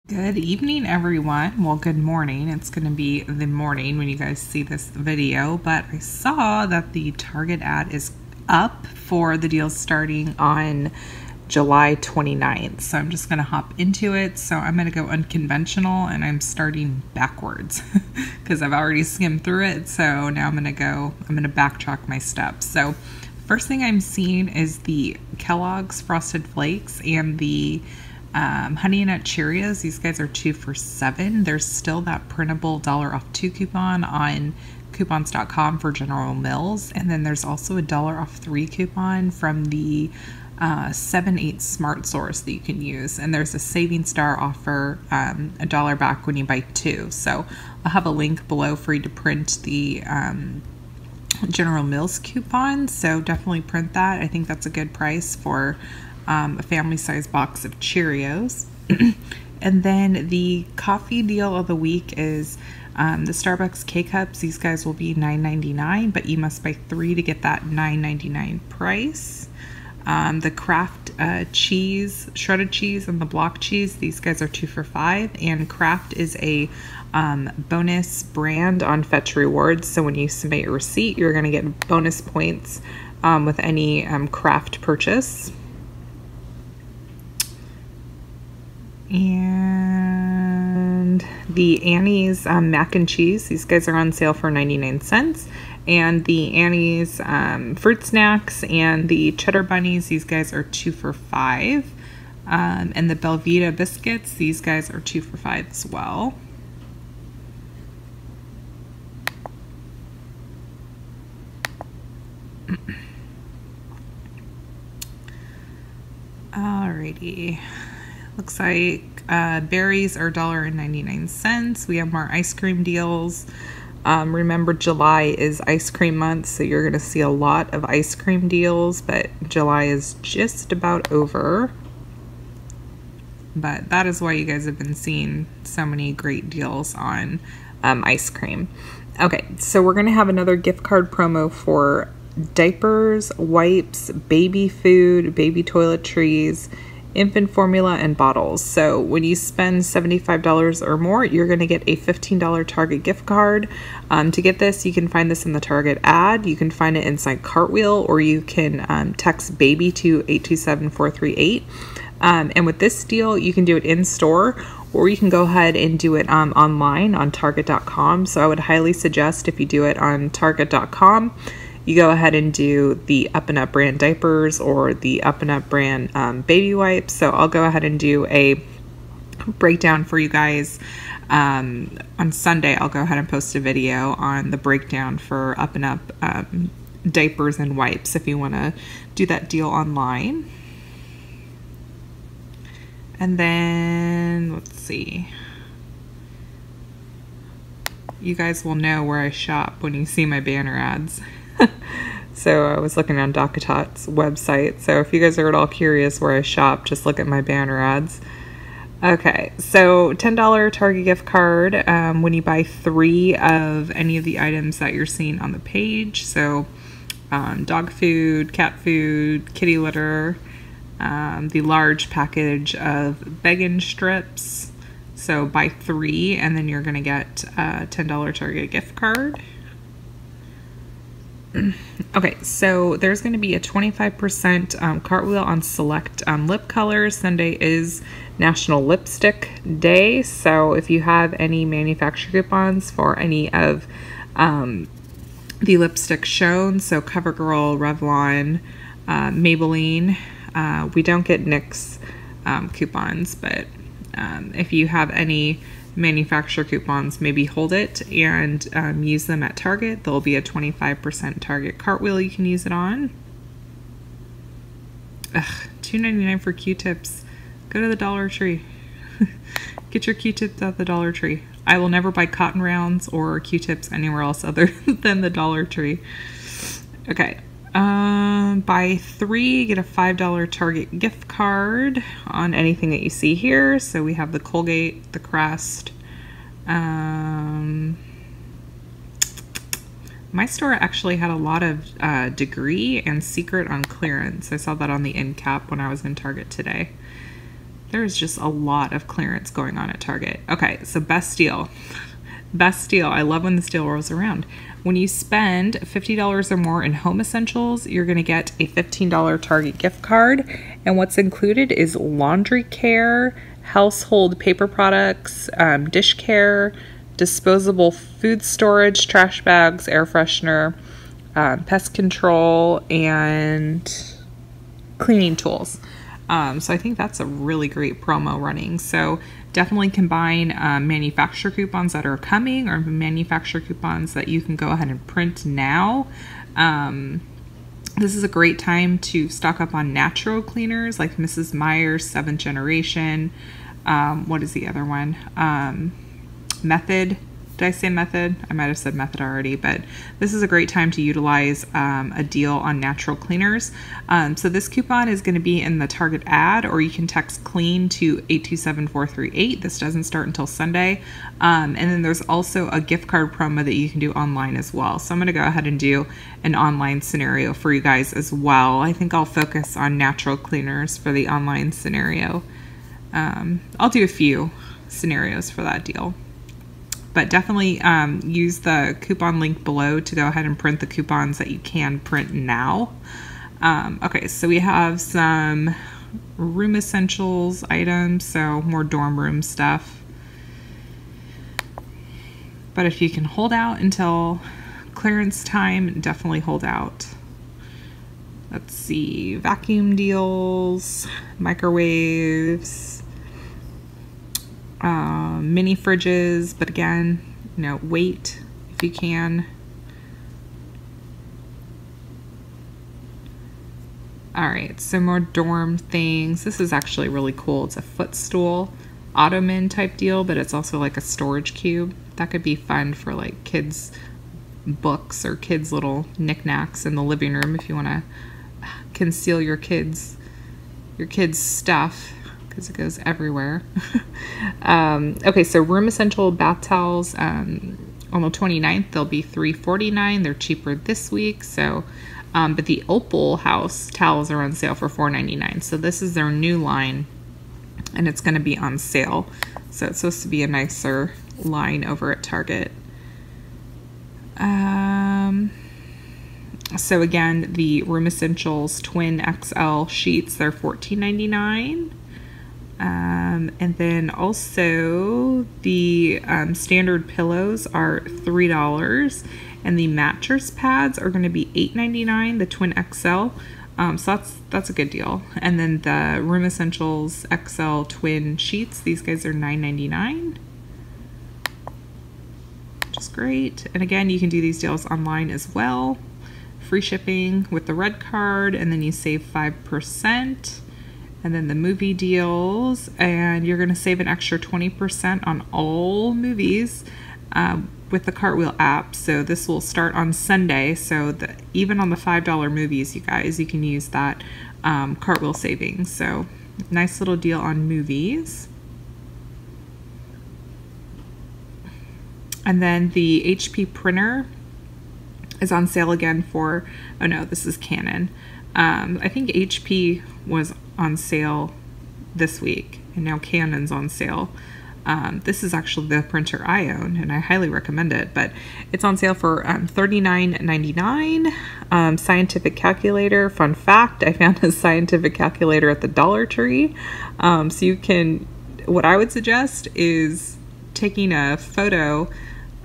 Good evening, everyone. Well, good morning. It's going to be the morning when you guys see this video, but I saw that the Target ad is up for the deals starting on July 29th. So I'm just going to hop into it. So I'm going to go unconventional and I'm starting backwards because I've already skimmed through it. So now I'm going to backtrack my steps. So first thing I'm seeing is the Kellogg's Frosted Flakes and the Honey Nut Cheerios. These guys are 2 for $7. There's still that printable $1 off 2 coupon on coupons.com for General Mills. And then there's also a $1 off 3 coupon from the 7/8 Smart Source that you can use. And there's a Saving Star offer, $1 back when you buy 2. So I'll have a link below for you to print the General Mills coupon. So definitely print that. I think that's a good price for a family-sized box of Cheerios. And then the coffee deal of the week is the Starbucks K-Cups. These guys will be $9.99, but you must buy 3 to get that $9.99 price. The Kraft cheese, shredded cheese, and the block cheese, these guys are 2 for $5. And Kraft is a bonus brand on Fetch Rewards. So when you submit your receipt, you're going to get bonus points with any Kraft purchase. And the Annie's mac and cheese, these guys are on sale for 99 cents. And the Annie's fruit snacks and the cheddar bunnies, these guys are 2 for $5. And the Belvita biscuits, these guys are 2 for $5 as well. Alrighty. Looks like berries are $1.99. We have more ice cream deals. Remember, July is ice cream month, so you're going to see a lot of ice cream deals, but July is just about over. But that is why you guys have been seeing so many great deals on ice cream. Okay, so we're going to have another gift card promo for diapers, wipes, baby food, baby toiletries, infant formula, and bottles. So when you spend $75 or more, you're going to get a $15 Target gift card. To get this, you can find this in the Target ad. You can find it inside Cartwheel, or you can text BABY to 827-438. And with this deal, you can do it in store, or you can go ahead and do it online on Target.com. So I would highly suggest, if you do it on Target.com, you go ahead and do the Up and Up brand diapers or the Up and Up brand baby wipes. So I'll go ahead and do a breakdown for you guys. On Sunday, I'll go ahead and post a video on the breakdown for Up and Up diapers and wipes if you want to do that deal online. And then, let's see. You guys will know where I shop when you see my banner ads. So I was looking on Docatot's website. So if you guys are at all curious where I shop, just look at my banner ads. Okay, so $10 Target gift card when you buy 3 of any of the items that you're seeing on the page. So dog food, cat food, kitty litter, the large package of vegan strips. So buy 3 and then you're going to get a $10 Target gift card. Okay, so there's going to be a 25% cartwheel on select lip colors. Sunday is National Lipstick Day, so if you have any manufacturer coupons for any of the lipstick shown, so CoverGirl, Revlon, Maybelline, we don't get NYX coupons, but if you have any manufacturer coupons, maybe hold it and use them at Target. There'll be a 25% Target cartwheel you can use it on. $2.99 for Q-tips. Go to the Dollar Tree. Get your Q-tips at the Dollar Tree. I will never buy cotton rounds or Q-tips anywhere else other than the Dollar Tree. Okay. Buy 3, get a $5 Target gift card on anything that you see here. So we have the Colgate, the Crest. My store actually had a lot of Degree and Secret on clearance. I saw that on the end cap when I was in Target today. There's just a lot of clearance going on at Target. Okay, so best deal. Best deal. I love when this deal rolls around. When you spend $50 or more in home essentials, you're going to get a $15 Target gift card. And what's included is laundry care, household paper products, dish care, disposable food storage, trash bags, air freshener, pest control, and cleaning tools. So I think that's a really great promo running. So definitely combine manufacturer coupons that are coming or manufacturer coupons that you can go ahead and print now. This is a great time to stock up on natural cleaners like Mrs. Meyer's 7th Generation. What is the other one? Method. Did I say Method? I might have said Method already, but this is a great time to utilize a deal on natural cleaners. So this coupon is going to be in the Target ad, or you can text CLEAN to 827-438. This doesn't start until Sunday. And then there's also a gift card promo that you can do online as well. So I'm going to go ahead and do an online scenario for you guys as well. I think I'll focus on natural cleaners for the online scenario. I'll do a few scenarios for that deal. But definitely use the coupon link below to go ahead and print the coupons that you can print now. Okay, so we have some room essentials items, so more dorm room stuff. But if you can hold out until clearance time, definitely hold out. Let's see, vacuum deals, microwaves, mini fridges, but again, you know, wait if you can. All right, so more dorm things. This is actually really cool. It's a footstool ottoman type deal, but it's also like a storage cube. That could be fun for like kids' books or kids' little knickknacks in the living room if you want to conceal your kids' stuff, because it goes everywhere. Okay, so room essential bath towels, on the 29th, they'll be $3.49. They're cheaper this week. So, but the Opal House towels are on sale for $4.99. So this is their new line, and it's going to be on sale. So it's supposed to be a nicer line over at Target. So again, the Room Essentials Twin XL sheets, they're $14.99. And then also the standard pillows are $3, and the mattress pads are going to be $8.99, the Twin XL. So that's a good deal. And then the Room Essentials XL Twin sheets, these guys are $9.99, which is great. And again, you can do these deals online as well. Free shipping with the red card, and then you save 5%. And then the movie deals, and you're going to save an extra 20% on all movies with the Cartwheel app. So this will start on Sunday. So even on the $5 movies, you guys, you can use that Cartwheel savings. So nice little deal on movies. And then the HP printer is on sale again for, oh no, this is Canon. I think HP was on sale this week, and now Canon's on sale. This is actually the printer I own, and I highly recommend it, but it's on sale for $39.99. Scientific calculator. Fun fact, I found a scientific calculator at the Dollar Tree. So you can, what I would suggest is taking a photo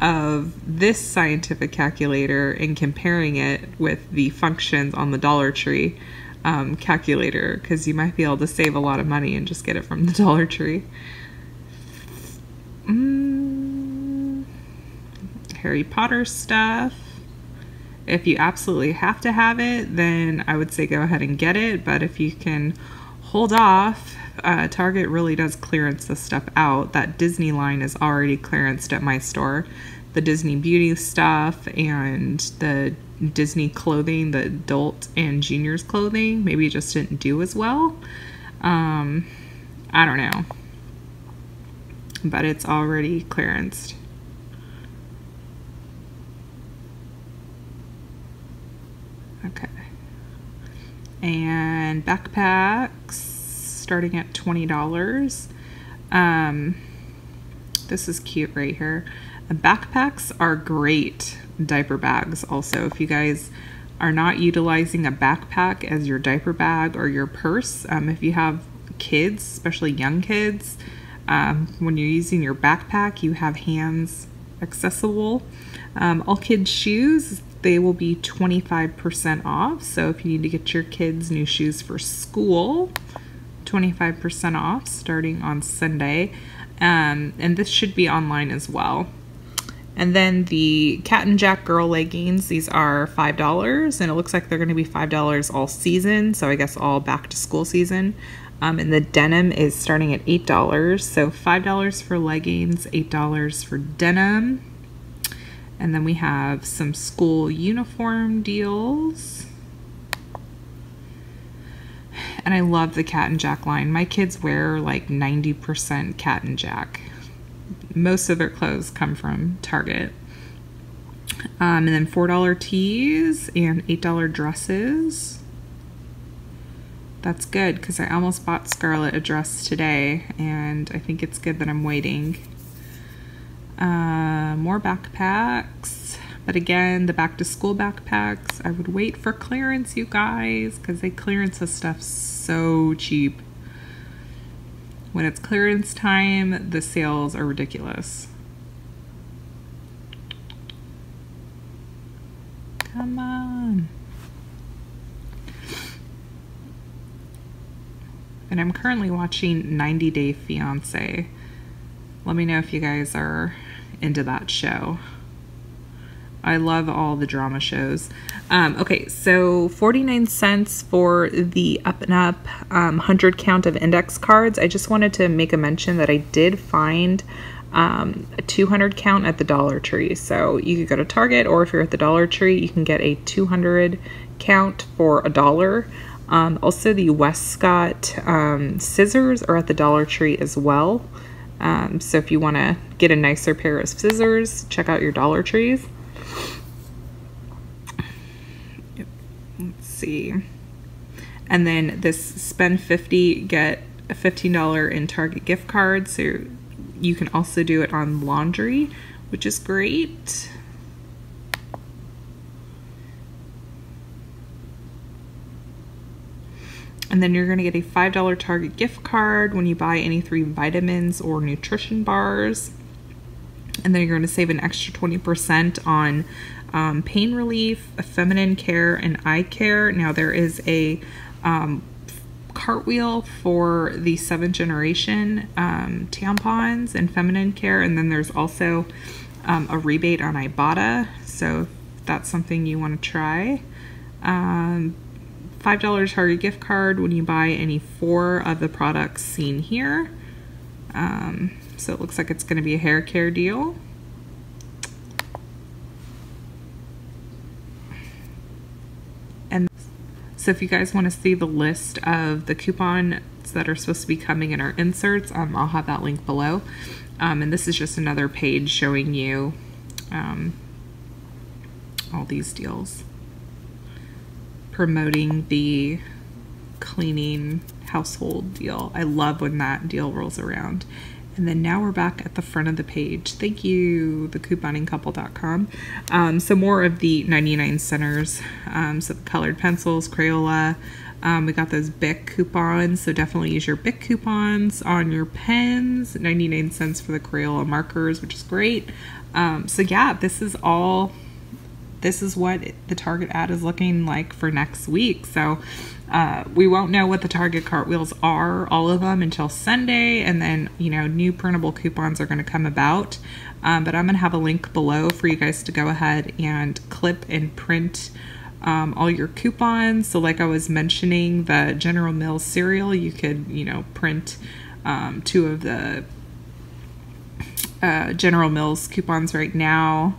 of this scientific calculator and comparing it with the functions on the Dollar Tree calculator, because you might be able to save a lot of money and just get it from the Dollar Tree. Harry Potter stuff. If you absolutely have to have it, then I would say go ahead and get it, but if you can hold off, Target really does clearance this stuff out. That Disney line is already clearanced at my store. The Disney Beauty stuff and the Disney clothing, the adult and juniors clothing, maybe it just didn't do as well. I don't know, but it's already clearanced. Okay. And backpacks, starting at $20. This is cute right here. Backpacks are great diaper bags also. If you guys are not utilizing a backpack as your diaper bag or your purse, if you have kids, especially young kids, when you're using your backpack, you have hands accessible. All kids' shoes, they will be 25% off. So if you need to get your kids new shoes for school, 25% off starting on Sunday. And this should be online as well. And then the Cat and Jack girl leggings, these are $5, and it looks like they're going to be $5 all season, so I guess all back to school season. And the denim is starting at $8, so $5 for leggings, $8 for denim. And then we have some school uniform deals. And I love the Cat and Jack line. My kids wear like 90% Cat and Jack. Most of their clothes come from Target. And then $4 tees and $8 dresses. That's good because I almost bought Scarlett a dress today, and I think it's good that I'm waiting. More backpacks. But again, the back to school backpacks, I would wait for clearance, you guys, because they clearance this stuff so cheap. When it's clearance time, the sales are ridiculous. Come on. And I'm currently watching 90 Day Fiancé. Let me know if you guys are into that show. I love all the drama shows. Okay, so 49 cents for the Up and Up 100 count of index cards. I just wanted to make a mention that I did find a 200 count at the Dollar Tree. So you could go to Target, or if you're at the Dollar Tree, you can get a 200 count for $1. Also, the Westcott scissors are at the Dollar Tree as well. So if you want to get a nicer pair of scissors, check out your Dollar Trees. Let's see. And then this spend 50, get a $15 in Target gift card. So you can also do it on laundry, which is great. And then you're going to get a $5 Target gift card when you buy any 3 vitamins or nutrition bars. And then you're going to save an extra 20% on pain relief, feminine care, and eye care. Now there is a cartwheel for the 7th generation tampons and feminine care. And then there's also a rebate on Ibotta. So if that's something you want to try. $5 Target gift card when you buy any 4 of the products seen here. So it looks like it's going to be a hair care deal. And so if you guys want to see the list of the coupons that are supposed to be coming in our inserts, I'll have that link below. And this is just another page showing you all these deals, promoting the cleaning household deal. I love when that deal rolls around. And then now we're back at the front of the page. Thank you, thecouponingcouple.com. So more of the 99 centers. So the colored pencils, Crayola. We got those Bic coupons. So definitely use your Bic coupons on your pens. 99 cents for the Crayola markers, which is great. So yeah, this is what the Target ad is looking like for next week. So we won't know what the Target cartwheels are, all of them, until Sunday, and then new printable coupons are going to come about. But I'm going to have a link below for you guys to go ahead and clip and print all your coupons. So like I was mentioning, the General Mills cereal, you could print 2 of the General Mills coupons right now.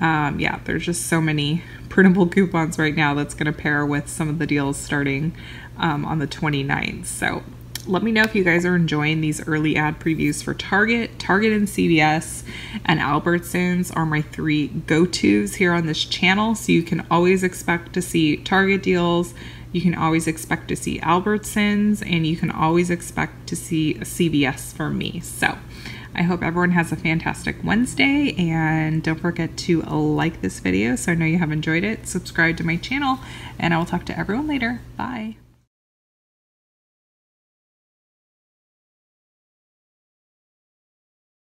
Yeah, there's just so many printable coupons right now that's going to pair with some of the deals starting on the 29th. So let me know if you guys are enjoying these early ad previews for Target. Target and CVS and Albertsons are my 3 go-tos here on this channel. So you can always expect to see Target deals You can always expect to see Albertsons, and you can always expect to see a CVS for me. So I hope everyone has a fantastic Wednesday, and don't forget to like this video so I know you have enjoyed it. Subscribe to my channel, and I will talk to everyone later. Bye.